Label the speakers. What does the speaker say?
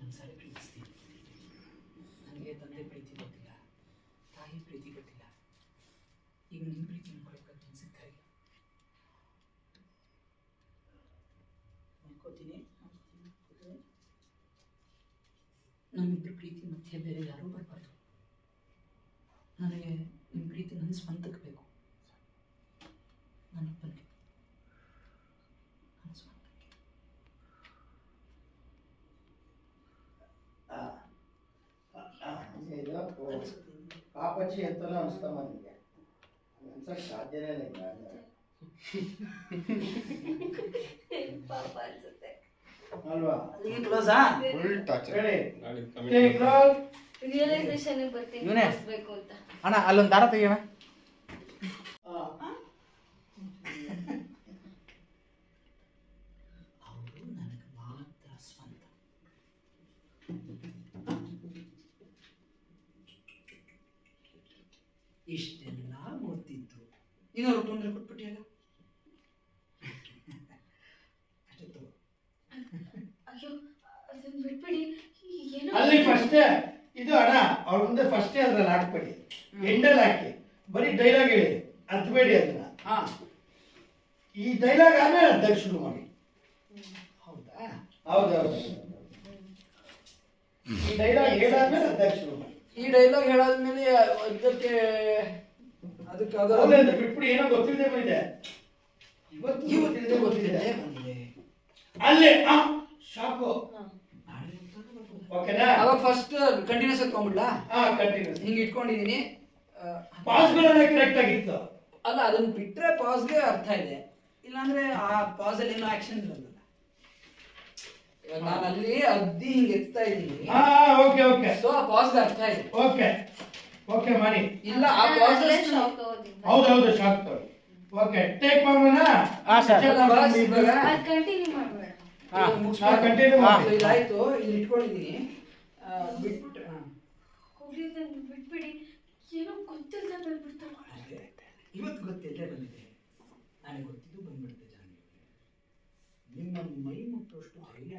Speaker 1: ಮನಸಾರೆ ಪ್ರೀತಿಸ್ತೀನಿ. ನನಗೆ ತಂದೆ ಪ್ರೀತಿ ಗೊತ್ತಿಲ್ಲ, ತಾಯಿ ಪ್ರೀತಿ ಗೊತ್ತಿಲ್ಲ. ಈಗ ನಿಮ್ಮ ಪ್ರೀತಿ ಮಾಡ್ಕೊಳಕ್ಕೆ ನನಗೆ ಸಿಗ್ತಾ ಇಲ್ಲ. ಅನ್ಕೋತೀನಿ ನಮ್ಮಿಬ್ಬರ ಪ್ರೀತಿ ಮಧ್ಯೆ ಬೇರೆ ಯಾರೂ ಬರಬಾರ್ದು. ನನಗೆ ನಿಮ್ಮ ಪ್ರೀತಿ ನನ್ನ ಸ್ವಂತಕ್ಕೆ ಬೇಕು, ನನ್ನಪ್ಪನಿಗೆ, ನನ್ನ ಸ್ವಂತಕ್ಕೆ.
Speaker 2: ಪಾಪಚ್ಚಿ ಅಂತಲೂ ಅನಿಸ್ತಮ್ಮ ನಿಮಗೆ? ಅನ್ಸಕ್ಕೆ ಸಾಧ್ಯನೇ ಇಲ್ಲ.
Speaker 3: ಪಾಪ ಅನ್ಸುತ್ತೆ
Speaker 2: ಅಲ್ವಾ?
Speaker 1: ಅಲ್ಲಿಗೆ ಕ್ಲೋಸಾ?
Speaker 4: Full torture.
Speaker 3: ರಿಯಲೈಸೇಷನ್ ಬರ್ತೀನಿ ಬೇಕು ಅಂತ.
Speaker 4: ಅಣ್ಣ ಅಲ್ಲೊಂದು ದಾರ ತೆಗಿಯೋಣ.
Speaker 1: ಅವರು ನನಗೆ ಮಾತ್ರ ಸ್ವಂತ. ಇಷ್ಟೆಲ್ಲ ಗೊತ್ತಿತ್ತು, ನೀನು ಅವ್ರು ತೊಂದರೆ ಕೊಟ್ಬಿಟ್ಟಿಯಲ್ಲ. ಅಷ್ಟೇ ತಗೋ.
Speaker 3: ಅಯ್ಯೋ ಅದನ್ನ ಬಿಟ್ಬಿಡಿ. ಏನೋ
Speaker 2: ಅಲ್ಲಿ ಫಸ್ಟೇ ಇದು ಅಣ್ಣ ಅವ್ರ ಮುಂದೆ ಫಸ್ಟೇ ಅದ್ರಲ್ಲಿ ಹಾಕ್ಬೇಡಿ, ಎಂಡಲ್ಲಿ ಹಾಕಿ ಬರೀ ಡೈಲಾಗ್ ಹೇಳಿ, ಅದ್ಬೇಡಿ ಅದನ್ನ. ಈ ಡೈಲಾಗ್ ಆದ್ಮೇಲೆ ಅರ್ಧಕ್ಕೆ ಶುರು ಮಾಡಿ.
Speaker 1: ಹೌದಾ?
Speaker 2: ಹೌದೌದು, ಈ ಡೈಲಾಗ್ ಹೇಳಾದ್ಮೇಲೆ ಅರ್ಧಕ್ಕೆ ಶುರು ಮಾಡಿ.
Speaker 1: ಈ ಡೈಲಾಗ್ ಹೇಳಾದ್ಮೇಲೆ ಅದಕ್ಕೆ
Speaker 2: ಹೌದಂತ ಬಿಟ್ಬಿಡಿ. ಏನೋ ಗೊತ್ತಿದೆ ಬಂದಿದೆ,
Speaker 1: ಇವತ್ತು ಗೊತ್ತಿದೆ ಬಂದಿದೆ.
Speaker 2: ಅಲ್ಲೇ ಶಾಕು. ಓಕೆನಾ?
Speaker 1: ಅವಾಗ ಫಸ್ಟ್ ಕಂಟಿನ್ಯೂಸ್ ಹಾಕೊಂಡ್ಬಿಡ್ಲಾ?
Speaker 2: ಕಂಟಿನ್ಯೂಸ್
Speaker 1: ಹಿಂಗೆ ಇಟ್ಕೊಂಡಿದೀನಿ.
Speaker 2: ಪಾಸ್ಗಳೆಲ್ಲ ಕರೆಕ್ಟ್ ಆಗಿತ್ತು.
Speaker 1: ಅಲ್ಲ, ಅದನ್ನ ಬಿಟ್ರೆ ಪಾಸ್ಗೆ ಅರ್ಥ ಇದೆ, ಇಲ್ಲಾಂದ್ರೆ ಆ ಪಾಸ್ ಅಲ್ಲಿ ಏನೋ ಆಕ್ಷನ್ ಇರಲ್ಲ. ಇವಾಗ ನಾನು ಅಲ್ಲಿ ಅದ್ದಿ ಹಿಂಗೆ ಎತ್ತಾ ಇದ್ದೀನಿ,
Speaker 2: ಓಕೆ ಓಕೆ.
Speaker 1: ಸೊ ಆ ಪಾಸ್ಗೆ ಅರ್ಥ ಇದೆ.
Speaker 2: ಓಕೆ ಓಕೆ ಮಾಡಿ.
Speaker 1: ಇಲ್ಲ ಆ ಪಾಸ್
Speaker 3: ಶಾಕ್ ಆಗೋದಿಲ್ಲ.
Speaker 2: ಹೌದೌದು, ಶಾಕ್ ತಗೊಳ್ಳಿ. ಓಕೆ, ಟೇಕ್ ಮಾಡೋಣ.
Speaker 3: ಕಂಟಿನ್ಯೂ ಮಾಡ್ಬೇಡ.
Speaker 2: ಕಂಟಿನ್ಯೂ ಮಾಡಿ.
Speaker 1: ಇದಾಯ್ತು, ಇಲ್ಲಿ ಇಟ್ಕೊಂಡಿದೀನಿ, ಬಿಟ್ಬಿಟ್ರೆ
Speaker 3: ಹೋಗ್ಲಿ ಅದನ್ನ ಬಿಟ್ಬಿಡಿ. ಏನೋ ಗೊತ್ತಿಲ್ಲ ಬಂದ್ಬಿಡ್ತಾಳೆ.
Speaker 1: ಇವತ್ತು ಗೊತ್ತಿಲ್ಲದೆ ಬಂದಿದೆ, ನನಗೆ ಗೊತ್ತಿದ್ದು ಬಂದ್ಬಿಡುತ್ತೆ. ಜಾನ್ವಿ, ನಿಮ್ಮ ಮೈ ಮುಟ್ಟುವಷ್ಟು ಧೈರ್ಯ